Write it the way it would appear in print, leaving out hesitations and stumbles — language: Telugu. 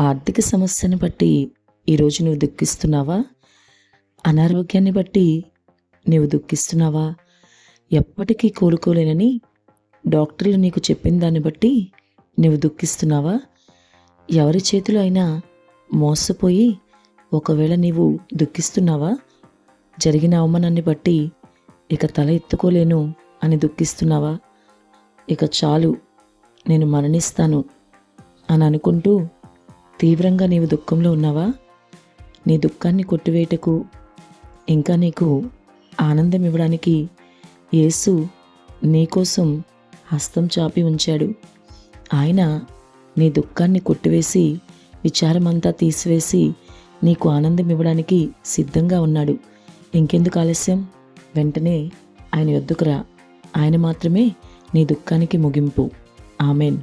ఆర్థిక సమస్యని బట్టి ఈరోజు నువ్వు దుఃఖిస్తున్నావా? అనారోగ్యాన్ని బట్టి నీవు దుఃఖిస్తున్నావా? ఎప్పటికీ కోలుకోలేనని డాక్టర్లు నీకు చెప్పిన దాన్ని బట్టి నీవు దుఃఖిస్తున్నావా? ఎవరి చేతిలో అయినా మోసపోయి ఒకవేళ నీవు దుఃఖిస్తున్నావా? జరిగిన అవమానాన్ని బట్టి ఇక తల ఎత్తుకోలేను అని దుఃఖిస్తున్నావా? ఇక చాలు, నేను మరణిస్తాను అని అనుకుంటూ తీవ్రంగా నీవు దుఃఖంలో ఉన్నావా? నీ దుఃఖాన్ని కొట్టివేయటకు, ఇంకా నీకు ఆనందం ఇవ్వడానికి యేసు నీకోసం హస్తం చాపి ఉంచాడు. ఆయన నీ దుఃఖాన్ని కొట్టివేసి, విచారమంతా తీసివేసి నీకు ఆనందం ఇవ్వడానికి సిద్ధంగా ఉన్నాడు. ఇంకెందుకు ఆలస్యం? వెంటనే ఆయన యొద్దకు రా. ఆయన మాత్రమే నీ దుఃఖానికి ముగింపు. ఆమెన్.